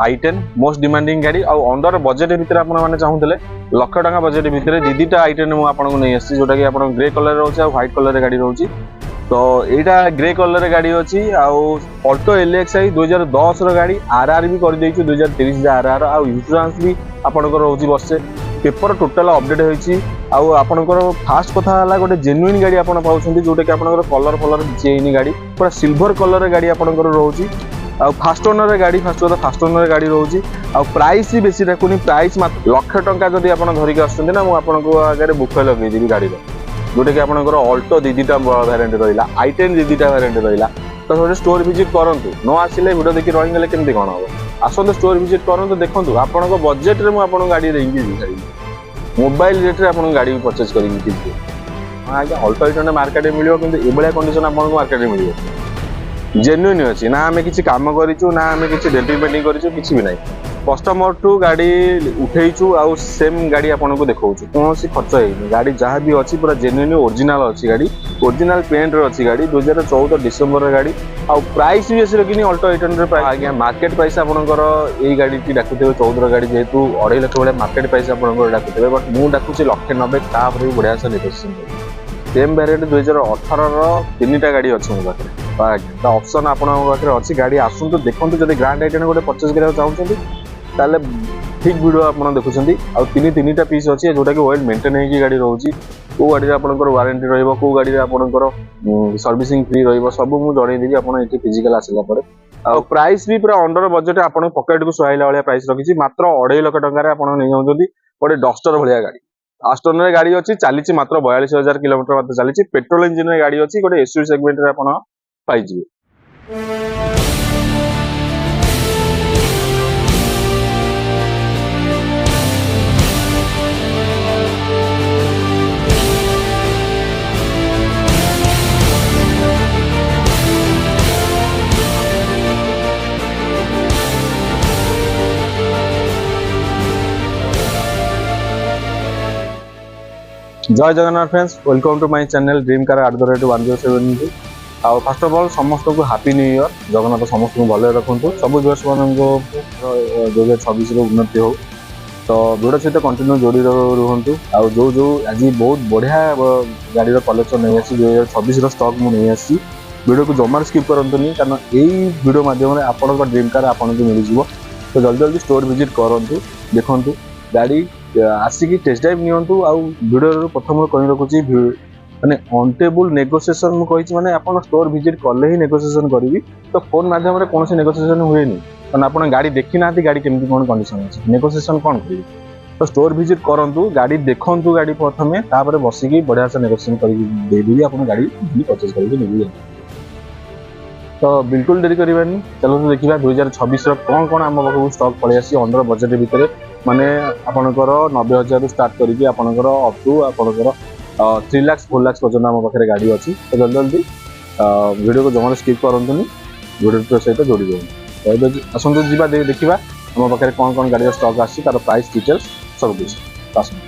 i10 most demanding गाड़ी आ under budget भितर आपण माने चाहूले लक्ष टका बजेट भितर दीटा i10 मु आपन को नै आसी जोटा कि आपण ग्रे कलर रहउची आ व्हाइट कलर गाड़ी रहउची। तो एटा ग्रे कलर गाड़ी अछि आ ऑल्टो LXi 2010 रो गाड़ी आरआर भी कर देइछु 2030 आरआर आ इंश्योरेंस भी आपण को रहउची वर्षे पेपर टोटल अपडेट होईची आ आपण को फास्ट कथा हला गोटे जेन्युइन गाड़ी आपण पाउछंती जोटा कि आपण को कलर फलर बिचेनी गाड़ी पूरा सिल्वर कलर गाड़ी आपण को रहउची आ फास्ट ओनर गाड़ी फास्ट ओनर गाड़ी रहउची आ प्राइस भी बेसी रखुनी प्राइस लक्ष टंका जदी आपण धरिक आछंती ना मु आपण को आगे बुक लगे देबी गाड़ी रो जोटा कि आपनकर ऑल्टो दीदीटा वेरिएंट रहिला i10 दीदीटा वेरिएंट रहिला। तो थोड़े स्टोर विजिट करंतु न आसिले वीडियो देखि रहि गेले केमति कोन हो आसंत स्टोर विजिट करंतु देखंतु आपनको बजेट रे मु आपन गाड़ी रेंगी दी मोबाइल रेट रे आपन गाड़ी परचेज करिवि ठीक आगे ऑल्टो इटने मार्केट में मिलियो किंतु एबळ्या कंडीशन आपनको मार्केट में मिलियो जेन्युइन अछि ना हमें किछि काम करिछु ना हमें किछि डेंटिंग पेंटिंग करिछु किछि भी नै कस्टमर टू गाड़ी उठेइछु आ सेम गाड़ी आपन को देखौछु कोनोसी खर्च हेनी गाड़ी जहाँ भी अछि पूरा जेन्युइन ओरिजिनल अछि गाड़ी ओरिजिनल पेंट रो अछि गाड़ी 2014 डिसेंबर गाड़ी आ प्राइस भी एसे रखिनी ऑल्टो 800 प्राइस आगे मार्केट प्राइस आपनकर एई गाड़ी की डाकुतेबे 14 गाड़ी जेतु 2.5 लाख वाला मार्केट प्राइस आपनकर डाकुतेबे बट मु डाकुची 190 ता पर भी बढ़िया से नेगोशिएशन सेम वेरिएंट 2018 रो तीनटा गाड़ी अछि मो पाखरे तो ऑप्शन आपन पाखरे अछि गाड़ी आसुंतु देखंतु जदि ग्रैंड आइटन गोटे परचेज करिया चाहउछंती ताले ठीक वीडियो आपन देखुछंती आ तीनटा पीस अछि जोटा कि ऑयल मेंटेन हेकी गाड़ी रहउची को गाड़ी रे आपनकर वारंटी रहइबो को गाड़ी रे आपनकर सर्विसिंग फ्री रहइबो सब मु जणै देबी आपन एठी फिजिकल आसिला परे आ प्राइस भी पूरा अंडर बजेट आपन पॉकेट को सोहाइला वाला प्राइस रखिची मात्र 2.5 लाख टका रे आपन नै जाउछंती गोटे डस्टर भलिया गाड़ी आस्टोन रे गाड़ी अछि चालीची मात्र 42000 किलोमीटर मात्र चालीची पेट्रोल इंजन रे गाड़ी अछि गोटे एसयूवी सेगमेंट रे आपन पाइजिबे। Jay Jagannath friends welcome to my channel dream car @107 आ फर्स्ट ऑफ ऑल समस्त को हैप्पी न्यू ईयर जगन्नाथ समस्त को भले रखंतु सब व्यूअर्स मान को 2026 रो उन्नति हो तो वीडियो सहित कंटिन्यू जोड़ी रहंतु आ जो आज बहुत बढ़िया गाड़ी रो कलेक्शन नै आसी 2026 रो स्टॉक मु नै आसी वीडियो को जमार स्किप करंतुनी कारण एई वीडियो माध्यम रे आपन को ड्रीम कार आपन को मिल जिवो तो जल्दी जल्दी स्टोर विजिट करंतु देखंतु गाड़ी आसिकी टेस्ट ड्राइव नियंतु आ वीडियो प्रथम कहि रखुची माने ऑन टेबल नेगोशिएशन मु कहिची माने आपण स्टोर विजिट करले ही नेगोशिएशन करबी तो फोन माध्यम रे कोनोसी नेगोशिएशन हुएनी कारण आपण गाड़ी देखि नाथि गाड़ी केमति कोन कंडीशन अछि नेगोशिएशन कोन करिवि तो स्टोर विजिट करंतु गाड़ी देखंतु गाड़ी प्रथमे तापर बसिकी बढ़िया से नेगोशिएशन करि देबी आपण गाड़ी परचेज करिवि नेबी तो बिल्कुल देरी करबानी चलो तो देखिबा 2026 रो कोन आम पाखु स्टॉक पळे आसी अंडर बजेट भितरे माने आपनकर 90000 रु स्टार्ट करिकि आपनकर अप टू आपनकर 3 लाख 4 लाख पर्यंत आम पाखरे गाड़ी अछि तो जल्दी जल्दी वीडियो को जमाने स्किप करंतुनी वीडियो सहित जोड़ी देबो तो असंतु जीवा देखिबा आम पाखरे कोन गाड़ी स्टॉक आसी तार प्राइस डिटेल्स सब कुछ आसु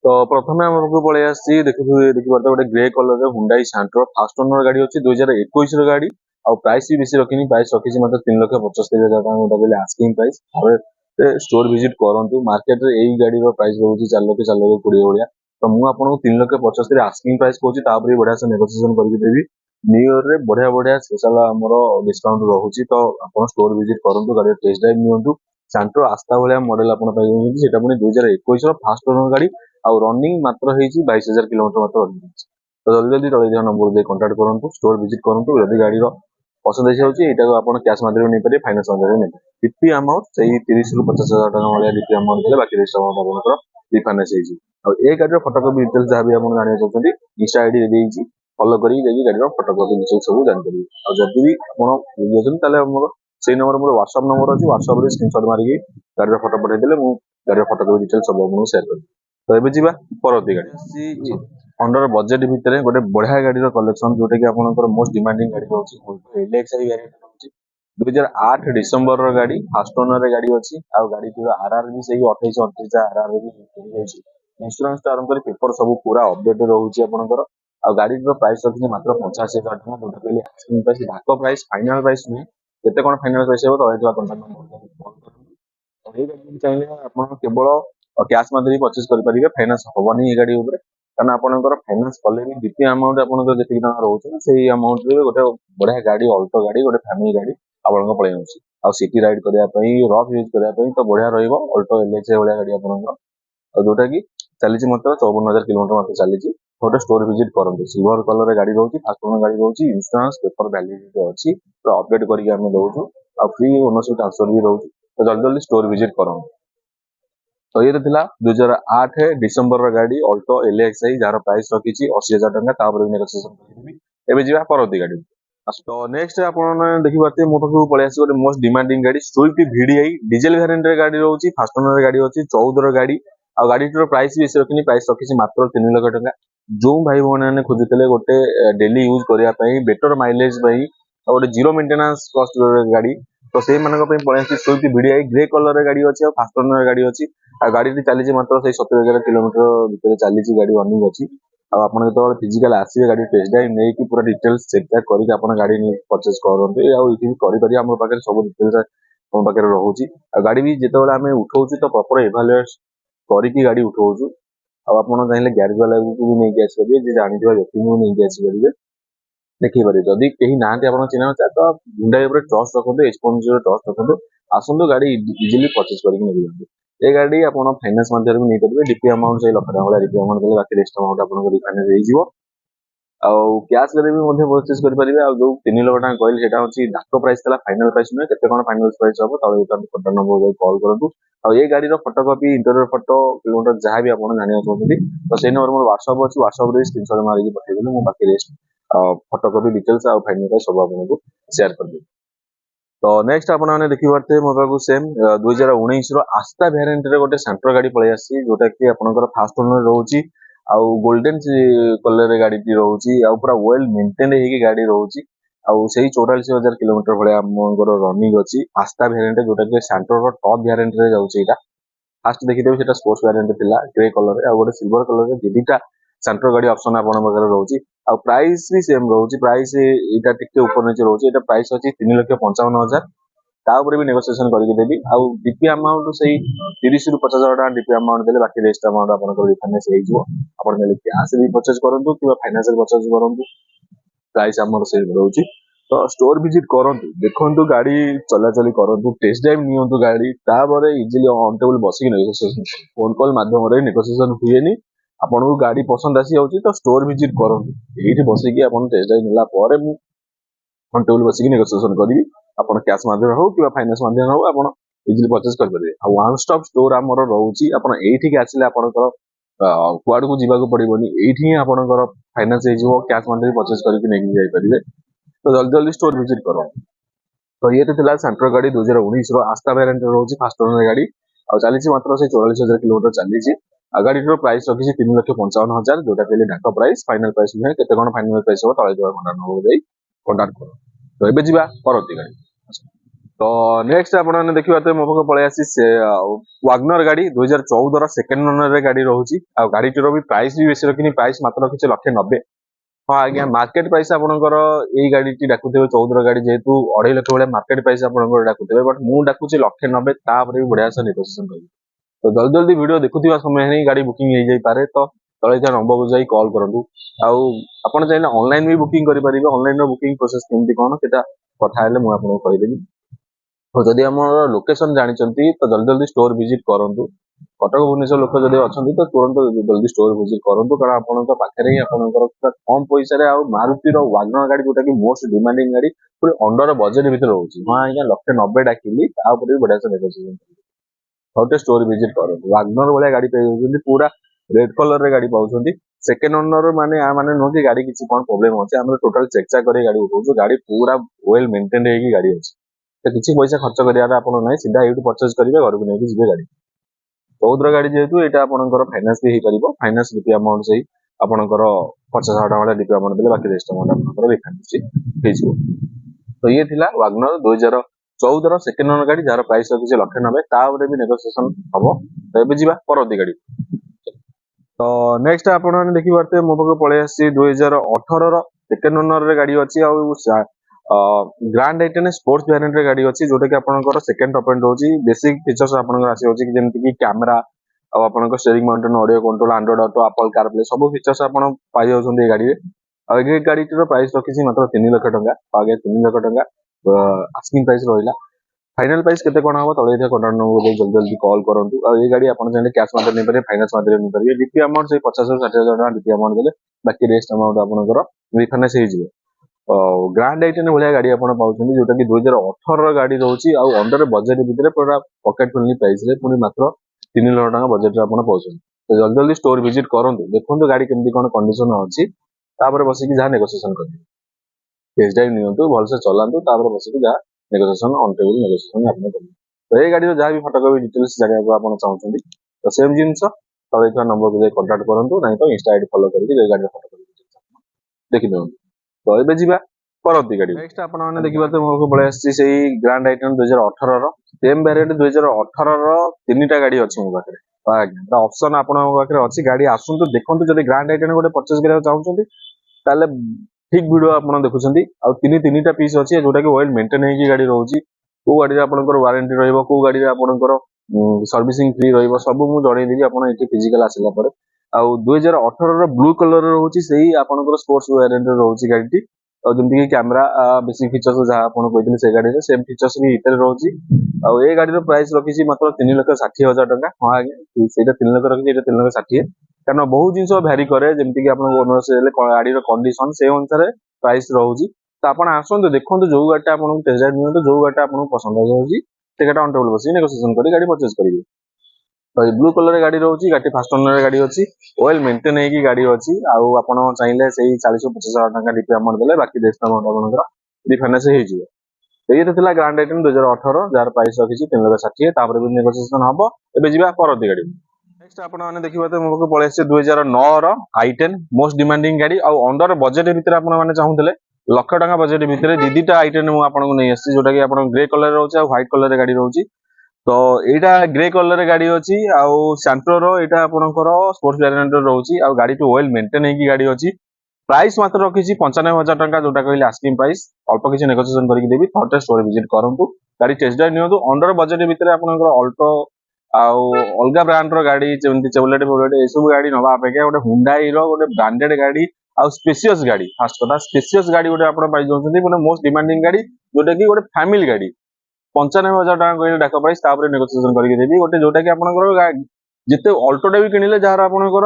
तो प्रथम हमको पळे आसी देखि परता गोटे ग्रे कलर रे हुंडई सैंट्रो फास्ट ओनर गाड़ी अछि 2021 रो गाड़ी आ प्राइस भी बेसी रखिनी प्राइस रखिछि मात्र 3,75,000 टका मोटा बोले आस्किंग प्राइस हवे स्टोर विजिट करंतु मार्केट रे एई गाड़ी रो प्राइस रहउछि 4,20,20 भलिया तो मु आपन को 3,75,000 आस्किंग प्राइस कहउछि तापर भी बढ़िया से नेगोशिएशन करके देबी न्यू ईयर रे बढ़िया बढ़िया स्पेशल हमरो डिस्काउंट रहउछि तो आपन स्टोर विजिट करंतु गाड़ी टेस्ट ड्राइव नियंतु सैंट्रो आस्था भलिया मॉडल आपन पाइबो सेटा पुनी 2021 रो फास्ट ओनर गाड़ी आ रनिंग मात्र हेची 22,000 किलोमीटर मात्र रनिंग तो जल्दी जल्दी तळे दिया नंबर दे कांटेक्ट करंतु स्टोर विजिट करंतु यदि गाड़ी रो पसंद हेछि होछि एटा को आपण कैश माध्यम नै पारे फाइनेंस माध्यम नै डीपी अमाउंट सही 30 रु 50,000 टका वाला डीपी अमाउंट देले बाकी रेस्ट अमाउंट आपनकर रिफाइनेंस हेछि आ ए गाड़ी रो फोटोकॉपी डिटेल्स जहाँ भी आपण जानिया चाहछंती इंस्टा आईडी दे देछि फॉलो करी जेकी गाड़ी रो फोटोकॉपी डिटेल्स सब जान करी आ जदि भी आपण बुझियछन ताले हमर सेही नंबर मोर WhatsApp नंबर अछि WhatsApp रे स्क्रीनशॉट मारिकी गाड़ी रो फोटो पठै देले मु गाड़ी रो फोटोकॉपी डिटेल्स सब आपन शेयर कर तो एबे जीवा परती गाड़ी अंडर बजेट भितर गोटे बढ़िया गाड़ी रो कलेक्शन जोटे कि आपनकर मोस्ट डिमांडिंग गाड़ी होछि LXi गाड़ी होछि 2008 डिसेंबर रो गाड़ी फास्ट ओनर रे गाड़ी अछि आ गाड़ी के आरआर भी सही 28 29 आरआर भी होछि इंश्योरेंस टा आरंभ कर पेपर सब पूरा अपडेट रोचे आपंकर आ गाड़ी प्राइस रखी मात्र 85,000 टका जोटा कहली आस्किंग प्राइस ढाक प्राइस फाइनाल प्राइस नुहे केते कौन फाइनाल प्राइस हो तले कंटाक्ट नंबर गाड़ी चाहिए आप केवल कैश माध्यम परचेज करेंगे फाइनान्स हेनी ये गाड़ी कारण आपंकर फाइनान्स कले भी द्वितीय अमाउंट आप जी रोचे से अमाउंट गोटे बढ़िया गाड़ी अल्टो गाड़ी गोटे फैमिली गाड़ी आपको पड़े आ सिटी राइड करने रफ यूज करने तो बढ़िया रल्टो एलएक्स भाया गाड़ी आपंकर जोटा कि चली मात्र 54,000 किलोमीटर मात्र चली गोटे स्टोर विजिट करते सिल्वर कलर गाड़ी रोचे फास्ट ओनर गाड़ी रोचे इंश्योरेंस पेपर वैलिडिटी अच्छी पूरा अपडेट करके दौचु आ फ्री ओनरशिप ट्रांसफर भी रोचे तो जल्दी जल्दी स्टोर विजिट करूँ तो ये था 2008 डिसेम्बर गाड़ी अल्टो एलएक्सआई जार प्राइस रखी 80,000 टका नेगोशिएशन करेंगे जा परवर्ती गाड़ी तो नेक्स्ट आप देखिए मो पास पलि आस गोटे मोस्ट डिमांडिंग गाड़ी स्विफ्ट VDI डीजेल वेरिएंट गाड़ी रोची फास्ट ओनर गाड़ी अच्छी 14 गाड़ी आ गाड़ी प्राइस बेसी रखी प्राइस रखी मात्र 3 लाख टका जो भाई भाई मैंने खोजुते गोटे डेली यूज करने बेटर माइलेज गोटे जीरो मेंटेनेंस कॉस्ट गाड़ी तो से पलि स्विफ्ट VDI ग्रे कलर गाड़ी अच्छी फास्ट ओनर गाड़ी अच्छी आ गाड़ी चली मात्र 70,000 किलोमीटर भितर चली गाड़ी रनिंग अच्छी आप जो फिजिकल आसवे गाड़ी टेस्ट ड्राइव नहीं पूरा डिटेल्स चेक चेक करके गाड़ी परचेज करते आम पाखे सब डिटेल्स आम पाखे रोचे गाड़ी भी जिते आम उठाऊ तो प्रॉपर इभालुएट करके गाड़ी उठाऊ आप चाहिए ग्यारेज वाला को भी नहीं आसपारे जी जानी व्यक्ति को नहीं आसपारे देखिए पारे जदि कहीं ना चिन्ह तो हुंडई ट्रस्ट रखते एक्सपोनेंशियल ट्रस्ट रखते आसतु गाड़ी इजिली परचेज करके ये गाड़ी आप फाइनान्स माध्यम नहीं पारे डीपी अमाउंट से लक्ष टाइम डीपी अमाउंट देते बाकी रेस्ट अमाउंट आपको रिफाइनान्स हो कैश भी परचेज करेंगे जो 3 लाख टका कहली से डाक प्राइस था फाइनाल प्राइस नुहे केते कौन फाइनाल प्राइस हम तले कंटाक्ट नंबर कॉल करूँ और ये गाड़ी फोटोकॉपी इंटरव्यू फोटो किलोमीटर जहाँ भी आप जाना चाहते तो से नंबर मोर व्हाट्सअप अच्छी व्हाट्सअप स्क्रीनशॉट मारिक पठेदेली मुझे बाकी रेस्ट फोटोकॉपी डिटेल्स और फाइनाल प्राइस सब आपको शेयर करदेवी तो नेक्स्ट आपने देखिए मो पाक सेम 2019 आस्था भेरिएंट गोटे सेंट्रो गाड़ी पलि आसी जोटा कि आपंकर फास्ट ओनर रोचे आउ गोल्डन कलर गाड़ी रोचे आ पूरा वेल मेंटेन होगी गाड़ी रोचे आउ से 44,000 किलोमीटर भाया आमर रनिंग अच्छी आस्था भेरिएंट जोटा कि सेंट्रो टॉप भेरिएंट जाऊँगी फास्ट देखिए स्पोर्ट्स वेरिएंट थिला ग्रे कलर आ गोटे सिल्वर कलर दीटा सेंट्रो गाड़ी ऑप्शन आपन पाखे रोचे आ प्राइस भी सेम रोचे प्राइस यहाँ टिके ऊपर नीचे रोचे ये प्राइस अच्छी 3,55,000 तापर भी नेगोशिएशन करके देवी आउ डीपी अमाउंट से 30 ରୁ 50,000 टका डीपी अमाउंट देले बाकी रेस्ट अमाउंट आपन रिफाइनेंस हो आपन कैश भी परचेज करूँ कि फाइनान्स परचेज करूँ प्राइस आमर से रोचे तो स्टोर विजिट करूँ देखु गाड़ी चलाचली करूँ टेस्ट ड्राइव नियंतु गाड़ी तापर इजिली ऑन टेबल बसिक नेगोशिएशन फोन कॉल माध्यम नेगोशिएशन हुए आपन को गाड़ी पसंद आसी जाऊँगी तो स्टोर विजिट करूँ ये बसिकी आप टेस्ट ड्राइव नेला ऑन टेबल बसिक नेगोशिएशन करी आप कैश माध्यम हो कि फाइनान्स माध्यम हो आप इजिली परचेज करेंगे आ वन स्टॉप स्टोर आमर रोचे आप आसिले आपंकर कुआड़ को जीवा पड़ोनी ये आपंकर फाइनान्स हो कैश माध्यम परचेज करके जापारे तो जल्दी जल्दी स्टोर विजिट करो तो ये तो सेंट्रो गाड़ी 2019 आस्था वेरिएंट रोचे फास्ट ओनर गाड़ी और चली मात्र से 44,000 किलोमीटर चली गाड़ी प्राइस रखी 3,55,000 जोटा कहले ढाक प्राइस फाइनाल प्राइस नुहे केते कौन फाइनाल प्राइस हो तले कंटाक्ट नंबर कंटाक्ट करो तो ये जा परवर्ती गाड़ी तो नेक्स्ट आपने देखिए मो पाक पलि आसी वागनर गाड़ी 2014 सेकेंड ओनर गाड़ी रोचे आ गाड़ीटर भी प्राइस भी बेसी रखी प्राइस मात्र रखी 1,90,000 हाँ आज्ञा मार्केट प्राइस आपंकर यही गाड़ी डाकुवे 14 गाड़ी जेहतु 2.5 लाख भाया मार्केट प्राइस आपंकर डाकुवे बट मुझे डाकुची 1,90,000 तापर भी बढ़िया से नेगोशिएशन करेंगे तो जल्दी जल्दी वीडियो देखुवा समय ही गाड़ी बुकिंग हो जाए तो तले नंबर को जाई कॉल करूँ आप चाहिए ऑनलाइन भी बुकिंग करेंगे ऑनलाइन बुकिंग प्रोसेस केमती कौन से कथा मुझे आपको कहीदेवी तो जदि आम लोकेशन जानते तो जल्दी जल्दी स्टोर विजिट करूँ कटक भुवनेश्वर लोक जब अच्छा तो तुरंत जल्दी स्टोर विजिट करूँ कारण आपंक पाखे ही आपंकर कम पैसा मारुतिर वागनर गाड़ी जोटा कि मोस्ट डिमांडिंग गाड़ी पूरे अंडर बजेट भितर रोचे हाँ आज्ञा 1,90,000 डाकिली भी बढ़िया से नेगोशिएशन गोटे स्टोर विजिट करूँ वागनर भाया गाड़ी पाई पूरा रेड कलर गाड़ी पाँच सेकेंड ओनर माने माने नुह कि गाड़ी किसी कौन प्रोब्लेम अच्छे आम टोटाल चेक चाक कर गाड़ी उठाऊ गाड़ी पूरा वेल मेंटेन होगी गाड़ी अच्छी तो किसी पैसा खर्च करार ना सीधा ये परचेज करेंगे घर को लेकिन जी गाड़ी 14 गाड़ी जेहतु यहाँ आपंकर फाइनान्स भी हो फाइनान्स डीपी अमाउंट से आपंकर 50,000 टका डीपी अमाउंट देते बाकी रेस्ट अमाउंट आपंकर रिफाइनान्स हो तो ये थिला वागनर 2014 सेकेंड ओनर गाड़ी जार प्राइस रखी 1,90,000 तापर भी नेगोशिएशन हम तो ये परवर्ती गाड़ी तो नेक्स्ट आपण माने देखि पारते मो पाखे पळे आसी 2018 रो सेकंड ओनर रे गाड़ी अछि आ ग्रैंड आइटन स्पोर्ट्स वेरिएंट रे गाड़ी अछि जोटा कि आपनकर सेकंड टॉप एंड होची बेसिक फीचर्स आपनकर आसी होची जेमति कि कैमरा आ आपनकर steering mountain audio control Android auto Apple CarPlay सब फीचर्स आपण पाई जाउछन ए गाड़ी रे आ ए गाड़ी रो प्राइस रखिछि मात्र 3 लाख टंका आगे 3 लाख टंका आस्किंग प्राइस रहिला फाइनल प्राइस केते कोन हबो तळे इथे कंट्रोल नंबर दे जल्दी जल्दी कॉल करंतु आ ए गाड़ी आपण चाहे कैश माध्यम नै पारे फाइनेंस माध्यम नै पारे डीपी अमाउंट से 50 से 60 हजार डीपी अमाउंट देले बाकी रेस्ट अमाउंट आपनकर रिफाइनेंस हे जिवो ग्रैंड आइटन भलिया गाड़ी आपण पाउछन जोटा कि 2018 रो गाड़ी रहउची आ अंडर बजट भितरे पूरा पॉकेट फ्रेंडली प्राइस रे पुनी मात्र 3 लाख टका बजट रे आपण पाउछन तो जल्दी जल्दी स्टोर विजिट करंतु देखंतु गाड़ी केमती कोन कंडीशन अछि तापर बसी कि जा नेगोशिएशन कर टेस्ट ड्राइव नियंतु भलसे चलांतु तापर बसी कि जा नेगोशिएशन ऑन टेबल नेगोशिएशन आपण करबो तो ए गाड़ी जहाँ भी फोटोकॉपी डिटेल्स जानिया को आपण चाहउछन्ती तो सेम जिंस तळे था नंबर को कांटेक्ट करंतु नहीं तो इंस्टा आईडी फॉलो करके ए गाड़ी फोटोकॉपी देखि दियंतु तो एबे जिबा परंती गाड़ी नेक्स्ट आपण माने देखिबा तो मोको पळे आसी सेही ग्रैंड आइटन 2018 रो सेम वेरिएंट 2018 रो तीनटा गाड़ी अछि मो पाखरे आज्ञा ऑप्शन आपण पाखरे अछि गाड़ी आसुंतु देखंतु जदि ग्रैंड आइटन गोटे परचेज करिया चाहउछन्ती ताले ठीक वीडियो आपण देखुछन्ती आ तीनटा पीस अछि जोटा कि ऑयल मेंटेन हेकी गाड़ी रहउची को गाड़ी रे आपनकर वारंटी रहइबो को गाड़ी रे आपनकर सर्विसिंग फ्री रहइबो सब मु जणै देबी आपण एठी फिजिकल आसिला परे आ 2018 रो ब्लू कलर रे रहउची सेही आपनकर स्पोर्ट्स वेरिएंट रे रहउची गाड़ी और जेमति कि कैमरा बेसिक फीचर्स जहा आपण कहथिले से गाड़ी रे सेम फीचर्स भी इतरे रहउची आ ए गाड़ी रो प्राइस रखिछि मात्र 3,60,000 टका हां आगे सेटा 3 लाख रखिछि एटा 3,60,000 कारण बहुत जिंस भ्यारी करे जेमति कि आपण ओनर से गाड़ी रो कंडीशन से अनुसार प्राइस रहउची तो आपण आसंतु देखंतु जो गाड़ी आपण टेस्ट ड्राइव नियंतु जो गाड़ी आपण पसंद आ जाउची से गाड़ी ऑन टेबल बसी नेगोशिएशन करी गाड़ी परचेज करिवे तो ब्लू कलर रे गाड़ी रहउची गाड़ी फास्ट ओनर रे गाड़ी अछि ऑयल मेंटेन हेकी गाड़ी अछि आ आपण चाहिले सेही 40-50 हजार टका डीपी अमाउंट देले बाकी रेस्ट अमाउंट आपनकर रिफाइनेंस हे जिवो तो ये थिला ग्रैंड आइटन 2018 जार प्राइस रखिछि 3,60,000 तापर भी नेगोशिएशन हबो एबे जिबा परती गाड़ी नेक्स्ट आपण माने देखिबा तो मोको पळे से 2009 रो i10 मोस्ट डिमांडिंग गाड़ी आ अंडर बजट भितर आपण माने चाहुतले लक्ष टका बजट भितर दीदीटा i10 मु आपण को नै आसी जोटा कि आपण ग्रे कलर रहउची आ व्हाइट कलर रे गाड़ी रहउची तो एटा ग्रे कलर रे गाड़ी अछि आ सैंट्रो रो एटा आपनकर स्पोर्ट्स वेरिएंट रे रहउची आ गाड़ी टू ऑयल मेंटेन हेकी गाड़ी अछि प्राइस मात्र रखिछि 95,000 टका जोटा कहले आस्किंग प्राइस अल्प किछि नेगोशिएशन करके देबी थर्ड स्टोर विजिट करंतु गाड़ी टेस्ट ड्राइव नियंतु अंडर बजट भितर आपनकर अल्टो आउ अलगा ब्रांड रो गाड़ी जेमति चेवलेट बोलेट ए सब गाड़ी नवा अपेक्षा गोटे हुंडई रो गोटे ब्रांडेड गाड़ी आउ स्पेशियस गाड़ी फास्ट कथा स्पेशियस गाड़ी गोटे आपण पाई जाउछन्ती माने मोस्ट डिमांडिंग गाड़ी जोटा कि गोटे फैमिली गाड़ी 95,000 टका कहले डाक प्राइस तापर नेगोशिएशन करके देबी गोटे जोटा कि आपनकर जेते अल्टोटा भी किनिले जार आपनकर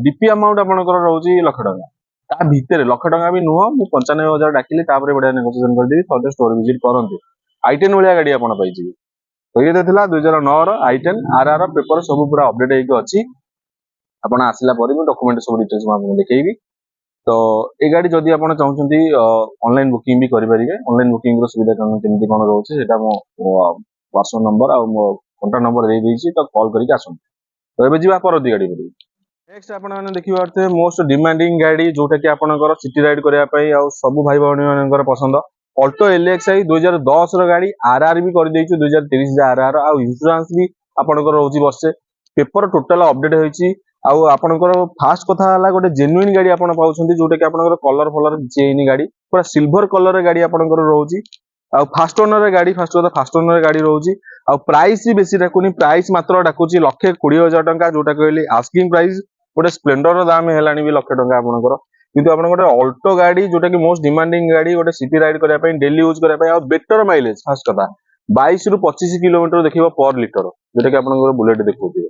डीपी अमाउंट आपनकर रहउची लाख टका ता भितरे लाख टका भी नुह मु 95,000 डाकिले तापर बडा नेगोशिएशन कर देबी थर्ड स्टोर विजिट करंतु i10 वाला गाड़ी आपण पाई जिबी तो ये थिला 2009 रो i10 आरआर पेपर सब पूरा अपडेट हेके अछि आपण आसिला परे भी डॉक्यूमेंट सब डिटेल्स मैं आपको देखेबी तो ए गाड़ी जदि आपण चाहउछन्ती ऑनलाइन बुकिंग भी करि परिबे ऑनलाइन बुकिंग रो सुविधा केमति कोन रहउछि सेटा मो व्हाट्सएप नंबर आ मो कांटेक्ट नंबर दे देछि तो कॉल करके आसुन तो एबे जिबा परती गाड़ी पर नेक्स्ट आपण माने देखि पारते मोस्ट डिमांडिंग गाड़ी जोटा कि आपनकर सिटी राइड करिया पई आ सब भाई भौणी मानकर पसंद अल्टो एलएक्सआई 2010 रो गाड़ी आरआर भी कर देइछु 2030 आरआर आ इंश्योरेंस भी आपनकर रहउछि वर्षे पेपर टोटल अपडेट होइछि आ आपनकर फास्ट कथा हला गोटे जेन्युइन गाड़ी आपण पाउछन्ती जोटा कि आपनकर कलर फलर चेइन गाड़ी पूरा सिल्वर कलर रे गाड़ी आपनकर रहउछि आ फास्ट ओनर रे गाड़ी फास्ट ओनर रे गाड़ी रहउछि आ प्राइस भी बेसी डाकुनी प्राइस मात्र डाकुछि 1,20,000 टका जोटा कहली आस्किंग प्राइस गोटे स्प्लेंडर रो दाम हेलानी भी 1,00,000 टका आपनकर किंतु आपण गोटे अल्टो गाड़ी जोटा कि मोस्ट डिमांडिंग गाड़ी गोटे सिटी राइड करिया पई डेली यूज करिया पई आ बेटर माइलेज फास्ट कथा 22 रु 25 किलोमीटर देखिबो पर लीटर जोटा कि आपनकर बुलेट देखुथिबे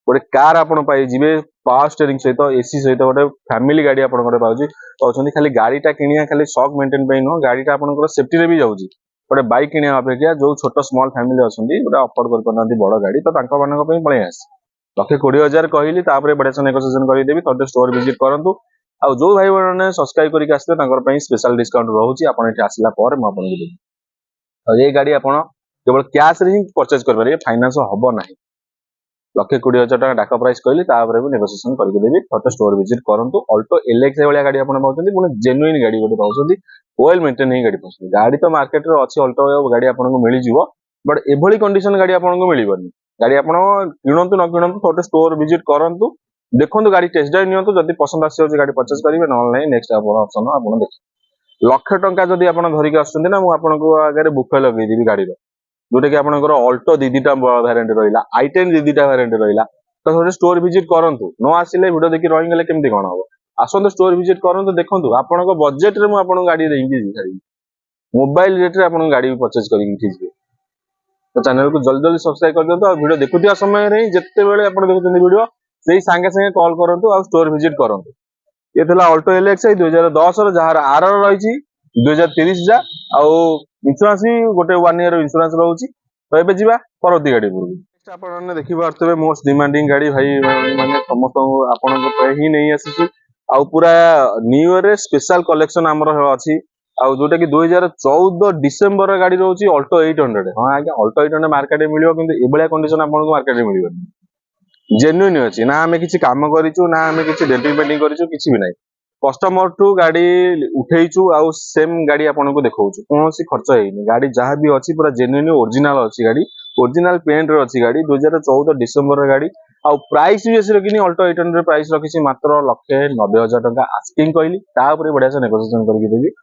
गोटे कार आपण पाई जिवे पावर स्टीयरिंग सहित एसी सहित गोटे फैमिली गाड़ी आपण गोटे पाउची पाउछन्ती खाली गाड़ीटा किनिया खाली शॉक मेंटेन पई नो गाड़ीटा आपनकर सेफ्टी रे भी जाउची गोटे बाइक किनिया अपेक्षा जो छोट स्मॉल फैमिली असुंदी गोटे अफोर्ड कर पनांती बड़ गाड़ी तो तांको मानक पई पळे आसी 1,20,000 कहली तापर बडे नेगोशिएशन करि देबी थर्ड स्टोर विजिट करंतु आ जो भाई बहन सब्सक्राइब करके आसते तांकर पई स्पेशल डिस्काउंट रहउची आपण एठी आसिला पर म आपन देबी आ ये गाड़ी आपण केवल कैश रे ही परचेज कर परिबे फाइनेंस हबो नाही 1,20,000 टका डाक प्राइस कहली तापर भी नेगोशिएशन करके देबी थर्ड स्टोर विजिट करंतु अल्टो एलएक्स वाला गाड़ी आपण पाउछन्ती पुणे जेन्युइन गाड़ी गोटे पाउछन्ती ऑयल मेंटेन ही गाड़ी पाउछन्ती गाड़ी तो मार्केट रे अछि अल्टो गाड़ी आपण को मिली जिवो बट एभली कंडीशन गाड़ी आपण को मिलिबनी गाड़ी आपण किणंतु न किणंतु थर्ड स्टोर विजिट करंतु देखो गाड़ी टेस्ट ड्राइव नियंतु जदि पसंद आसी गाड़ी परचेज करेंगे ना नेक्स्ट ऑप्शन आप देखिए लक्ष टंका जदि आप धरिक आसुँच ना मुझे आगे बुफे लगेदेवी गाड़ी जोटा कि आपंकर अल्टो दीटा भारिएंट रहा i10 दीटा भारिएंट रहा तो थोड़े स्टोर विजिट करूँ न आसिले वीडियो देखिए रहीगले केमती कौन हम आसतु स्टोर विजिट करूँ देखो आप बजेट में मुझे गाड़ी देंगे मोबाइल रेट रे आप गाड़ी परचेज करके तो चैनल को जल्दी जल्दी सब्सक्राइब कर दिखाँ वीडियो देखुवा समय जिते बड़े आप देखुं वीडियो से सांगे सांगे कॉल करूँ और स्टोर विजिट करूँ ये था अल्टो एलएक्सआई 2010 जार आर रही 2030 जा आउ इंश्योरेंस भी गोटे 1 ईयर इंश्योरेंस रोचे तो ये जा परवर्ती गाड़ी नेक्स्ट आप देखिए मोस्ट डिमांडिंग गाड़ी भाई मैंने समस्त आपण ही नहीं आसी आउ पूरा न्यू ईयर रे स्पेशल कलेक्शन आमर अच्छी आउ जोटा कि 2014 डिसेम्बर गाड़ी रोचे अल्टो 800 हाँ आज्ञा अल्टो 800 मार्केट में मिले कि ये कंडीशन आपको मार्केट में मिले जेन्युइन अच्छी ना आम किसी कम करूँ ना आम किसी डेंटिंग पेंटिंग करूँ किसी भी ना कस्टमर टू गाड़ी उठेचु आउ सेम गाड़ी आपको देखा कौन खर्च है गाड़ी जहाँ भी अच्छी पूरा जेन्युइन ओरिजिनल अच्छी गाड़ी ओरिजिनल पेंट अच्छी गाड़ी 2014 डिसेम्बर गाड़ी आउ प्राइस भी बेसी रखी अल्टो 800 प्राइस रखी मात्र 1,90,000 टका आस्किंग कहली बढ़िया से नेगोशिएशन करके देवी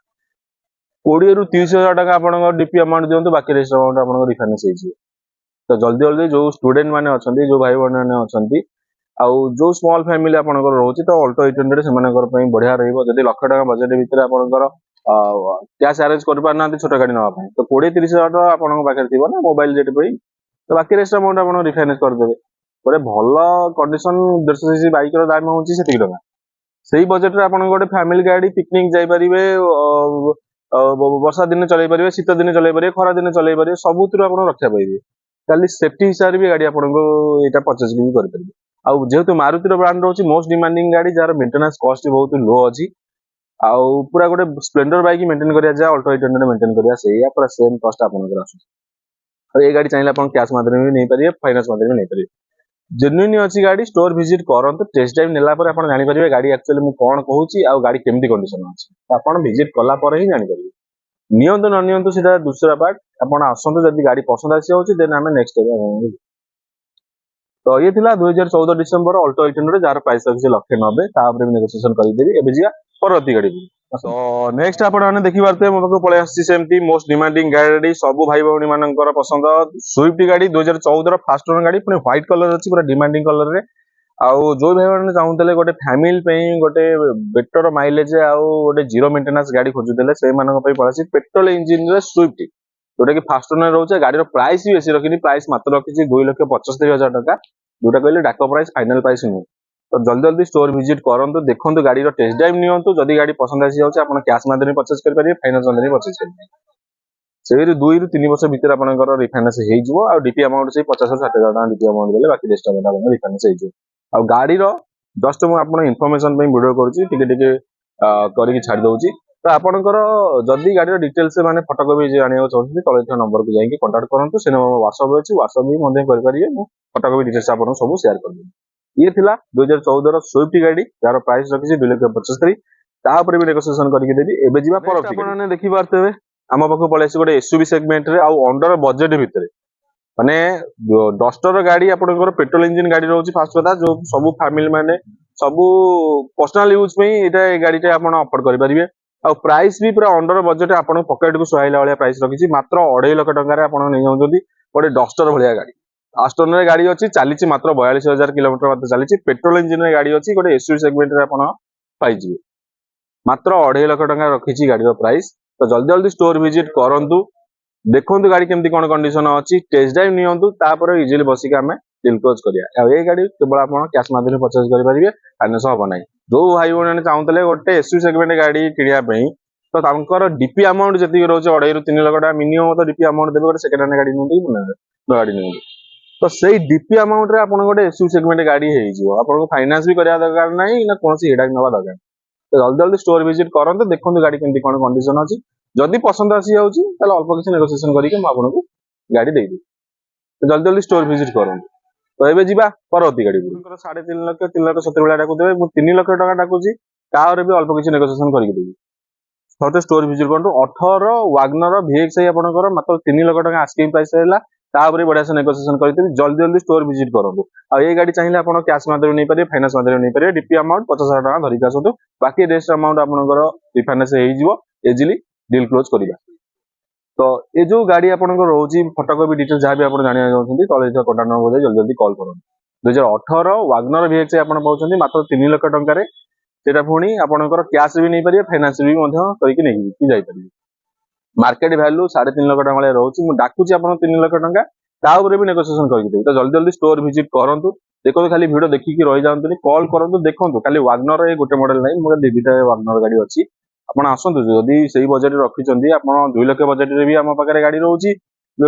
20 ରୁ 30,000 टका आप डीपी अमाउंट दिखाते बाकी रेस्ट अमाउंट आप रिफाइनान्स हो तो जल्दी जल्दी जो स्टूडेंट मैंने अच्छा जो भाई बहन मैंने अच्छा आउ जो स्मॉल फैमिली आपंकर रोचे तो अल्टो 800 से बढ़िया रही लक्ष टका बजेट भितर आपंकर कैश अरेंज कर छोट गाड़ी नापी तो 20-30,000 टका आपंक पाखे थी ना मोबाइल रेट पे तो बाकी रेस्ट अमाउंट आप रिफाइनान्स करदे गोटे भल कंडीशन 150cc बाइक दाम हूँ से टका से बजेट में आप गोटे फैमिली गाड़ी पिकनिक जापर वर्षा दिन चल पारे शीत दिन चल पारे खरा दिन चल पारे सबुत आप रक्षा पाइबे खाली सेफ्टी हिसाब से भी गाड़ी आपको यहाँ परचेज भी करेंगे आउ जेहेतु मारुतिर ब्रांड रोचे मोस्ट डिमांडिंग गाड़ी जार मेंटेनेंस कॉस्ट बहुत लो अच्छी आउ पूरा गोटे स्प्लेंडर बाइक मेंटेन करा जाए अल्टो 800 मेंटेन करा पूरा सेम कॉस्ट आपंकर आस ये गाड़ी चाहिए आप कैश माध्यम भी नहीं पारे फाइनेंस माध्यम नहीं पारे जेन्युइन अच्छी गाड़ी स्टोर विजिट करते टेस्ट ड्राइव नेला पर आप जानीपारे गाड़ी एक्चुअली मुझे कौन कहूँ आउ गाड़ी केमती कंडीशन अच्छी आप विजिट कला ही जानीपारे नियंतु न नियंतु सीधा दूसरा पार्ट आप आसतु जब गाड़ी पसंद आसी देन आम नेक्स्ट तो ये थिला 2014 डिसेम्बर अल्टो 800 जार प्राइस रखी 1,90,000 भी नेगोशिएशन करदेवी एबे जिया परवर्ती गाड़ी तो नेक्स्ट आप देखी पारे मो पाख पलि आसमती मोस्ट डिमांडिंग गाड़ी सब भाई भौणी मानकर पसंद स्विफ्ट गाड़ी 2014 फास्ट ओनर गाड़ी पुणी व्हाइट कलर अच्छी पूरा डिमांडिंग कलर रे आउ जो भाई मैंने चाहूले गोटे फैमिली गोटे बेटर माइलेज आउ गोटे जीरो मेंटेनेंस गाड़ी खोजुले से पड़े पेट्रोल इंजिन रे स्विफ्ट जोटा कि फास्ट ओनर रोचे गाड़ी प्राइस भी बेसी रखी प्राइस मात्र रखी 2,75,000 टका जोटा कहले डाक प्राइस फाइनल प्राइस नुहे तो जल्दी जल्दी स्टोर विजिट करूँ देखो गाड़ी टेस्ट ड्राइव नियंतु जदि गाड़ी पसंद आसी जाऊँ आप कैश माध्यम परचेज करेंगे फाइनेंस माध्यम परचेज करेंगे से 2 ରୁ 3 वर्ष भीतर आपंकर रिफाइनान्स हो डीपी अमाउंट से 50,000-60,000 टका डीपी अमाउंट देले बाकी रेस्ट अमाउंट रिफाइनान्स हो गाड़ी जस्ट मुझे इनफॉरमेशन वीडियो करूँ छाड़ी दूसरी तो आपंकर जदि गाड़ी डिटेल्स माने फटोकपी जाना चाहते तले नंबर को जाकि कंटाक्ट करूँ से व्हाट्सअप अच्छी व्हाट्सअप भी करेंगे फटोकपी डिटेल्स आपको सब शेयर करदेवी ये थिला 2014 स्विफ्ट गाड़ी जार प्राइस रखी 2,75,000 भी नेगोशिएशन करके देवी एबे जीवा पर देखि पारते आम पाख पलि गोटे एसयूवी सेगमेंट रे आउ अंडर बजेट भितर माने डस्टर गाड़ी आपंकर पेट्रोल इंजिन गाड़ी रोचे फास्ट कथा जो सब फैमिली माने सब पर्सनल यूज पे ये गाड़ी आप अफोर्ड करेंगे आ प्राइस भी पूरा अंडर बजेट आप पकेट को सुहाइला भाया प्राइस रखी मात्र 2.5 लाख टकर आप गोटे डस्टर भाया गाड़ी फास्ट ओनर गाड़ी अच्छी चली मात्र 42,000 किलोमीटर मात्र चली पेट्रोल इंजिन गाड़ी अच्छी गोटे एसयूवी सेगमेंट रे आप पाइबे मात्र 2.5 लाख टका रखी गाड़ी प्राइस तो जल्दी जल्दी स्टोर विजिट करूँ देखो गाड़ी केमती कौन कंडीशन अच्छी टेस्ट ड्राइव नियंतु इजिली बसिक आम डील क्लोज करिया ये गाड़ी केवल आप कैश माध्यम परचेज करेंगे फाइनेंस हम ना जो भाई भौणी चाहूले गोटे एसयूवी सेगमेंट गाड़ी किणा तो तांकर डीपी अमाउंट जी रोचे 2.5 ରୁ 3 लाख टका मिनिमम तो डीपी अमाउंट देवे गोटे सेकेंड हैंड गाड़ी नियंतु गाड़ी नियंतु तो से डीपी अमाउंट रे आपन गोटे एसयूवी सेगमेंट गाड़ी आपको फाइनेंस भी करा दरकार ना ना कौन हेडाक ना दरकार तो जल्दी जल्दी स्टोर विजिट करते देखो गाड़ी केमती कौन कंडीशन अच्छी जदि पसंद आसी जाऊँगी अल्प किसी नेगोशिएशन करके आपको गाड़ी देदेवी तो जल्दी जल्दी स्टोर विजिट करूँ तो ये जी परवर्ती गाड़ी 3.5 लाख 3,70,000 भाया डाकू 3 लाख टका डाकुची भी अल्प किसी नेगोशिएशन करके देवी थोड़े स्टोर विजिट करूँ 18 वागनर VXI आपंकर मात्र 3 लाख टका आस्किंग प्राइस रहा तापर बढ़िया से नेगोशिएशन करके जल्दी जल्दी स्टोर विजिट करूँ। आ ये गाड़ी चाहिए आप कैश माध्यम नहीं पारे, फाइनान्स माध्यम नहीं पारे, डीपी अमाउंट 50,000 टका धरिक आसतु, बाकी रेस्ट अमाउंट आपंकर रिफाइनान्स हो इजिली डील क्लोज करवा। तो ये जो गाड़ी आपंकर रोचे फटोकपी डिटेल जहाँ भी आप जानना चाहते तले कॉन्टाक्ट नंबर जल्दी जल्दी कॉल करूँ। 2018 वागनर VX आप पाँच मात्र 3 लाख टकर सेटा पुणी आपंकर कैश भी नहीं पारे, फाइनान्स भी करके नहीं जापर। मार्केट वैल्यू 3.5 लाख टका भाई रोचे, मुझे डाकुची आप 3 लाख टका ताऊपर भी नेगोशिएशन करके। तो जल्दी जल्दी स्टोर विजिट करूँ। देखो खाली वीडियो देखिए रही जातुनि, कॉल करूँ देखो खाली वागनर ये गोटे मॉडल नहीं, मोर दीटा वागनर गाड़ी अच्छी आप आसतु। जदि से बजेट रखिंट आप 2 लाख बजेट भी आम पाखे गाड़ी रोचे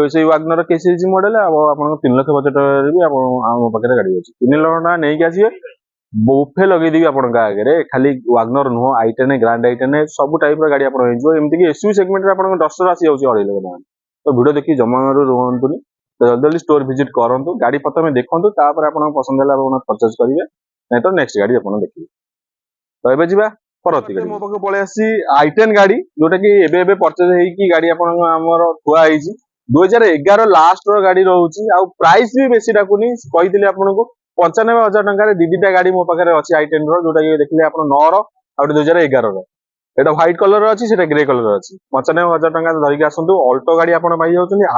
से वागनर के सीरीज मॉडल, आप 3 लाख बजेट भी आम पाखे गाड़ी अच्छी। 3 लाख टका नहीं आसवे बुफे लगेदेवी आपंक आगे, खाली वागनर नुह I10 ग्रांड I10 सब टाइप गाड़ी एमती एसयूवी सेगमेंट में डस्टर आसी जाऊँगी 2.5 लाख टका। तो वीडियो देखिए जमा रुहतुनि, तो जल्दी जल्दी स्टोर विजिट करूँ। गाड़ी प्रथम देखो तापर आप पसंद है परचेज करेंगे, नहीं तो नेक्स्ट गाड़ी आप देखिए। तो ये जी परवर्ती गाड़ी मो पाखे पलि आसी I10 गाड़ी जोटा कि एबे परचेज होगी गाड़ी आमर थुआ 2011 लास्ट गाड़ी रोचे। आ प्राइस भी बेसी डाकुनी, कही आपको 95,000 टकर दीटा गाड़ी मो पाखे अच्छी I10 जोटा कि देखिए आप 9 आ 2011 एटा व्हाइट कलर अच्छी, से ग्रे कलर अच्छी। 95,000 टका धरिक आसतु। अल्टो गाड़ी आप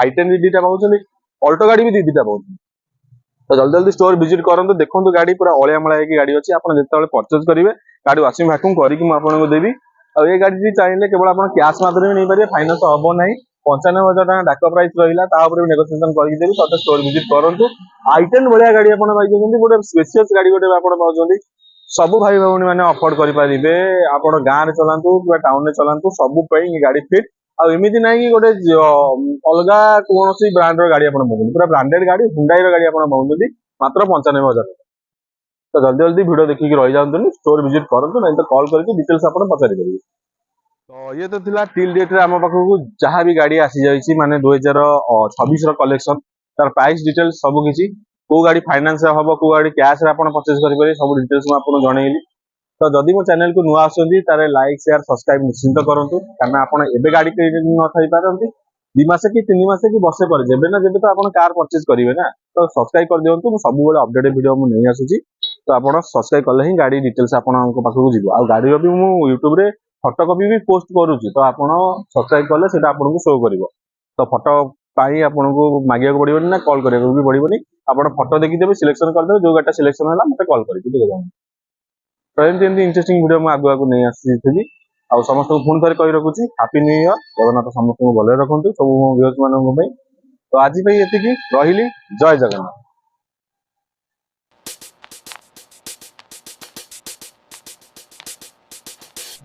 I10 भी दीटा पाँच, अल्टो गाड़ी भी दीटा पाँच। तो जल्दी जल्दी स्टोर विजिट करूँ, देखो गाड़ी पूरा अलिया मलिया की गाड़ी अच्छी। आप जो परचेज करेंगे गाड़ी वाशिंग वैक्यूम करके आपको देवी। और ये गाड़ी चाहिए केवल आप कैश माध्यम नहीं पारे, फाइनान्स हम ना। 95,000 टका डाक प्राइस रहा भी नेगोशिएशन करके देवी। तो स्टोर विजिट करूँ। I10 भाया गाड़ी आप गोटे स्पेशियस गाड़ी गोटे आप पाँच, सब भाई भौणी मैंने अफोर्ड करेंगे। आप गाँव में चलातु कि टाउन में चलातु, सब गाड़ी फिट। आमती ना कि गोटे अलग कौन ब्रांडर गाड़ी आप पूरा ब्रांडेड गाड़ी हुंडई गाड़ी आप मात्र 95,000 टका। तो जल्दी जल्दी वीडियो देखिए रही जातुनि, स्टोर विजिट करूँ, नहीं तो कॉल करके डिटेल्स आप पचारि पारे। तो ये तो थिला टिल डेट रे आम पाखु जहाँ भी गाड़ी आसी जाइए माने 2026 कलेक्शन, तार प्राइस डिटेल्स सब किसी, को गाड़ी फाइनान्स हम को गाड़ी कैश आप परचेज करेंगे, सब डिटेल्स मुझे जनइली। तो जदि मो चैनल को नुआ आसती लाइक शेयर सब्सक्राइब निश्चिंत करूँ, कारण आप गाड़ी न थी पारती 2 मास कि 3 मास कि वर्षे पर जब ना जब तो आप कार परचेज करेंगे ना। तो सब्सक्राइब कर दिंतु, सब अपडेट वीडियो मुझे नहीं आसूसी। तो आप सब्सक्राइब कले ही गाड़ी डिटेल्स आप पाखक जी। आ गाड़ी भी मुझे यूट्यूब रे फटोकपी भी पोस्ट करुच्ची, तो आप सब्सक्राइब कले से आपको शो कर। तो फटो आपको मांगा पड़ोनी ना कॉल करा भी पड़ोनी, आप फटो देखीदे सिलेक्शन करदे, जो गाड़ी सिलेक्शन है मतलब कॉल करके। तो एमती इंटरेस्टिंग वीडियो मुझे आगु आगु नहीं आसी। आ समस्त पुणी थे कही रखुच्छी हैप्पी न्यू ईयर, जगन्नाथ समस्त भले रखु सब मो व्यूअर्स मानक। तो आज ये रही जय जगन्नाथ।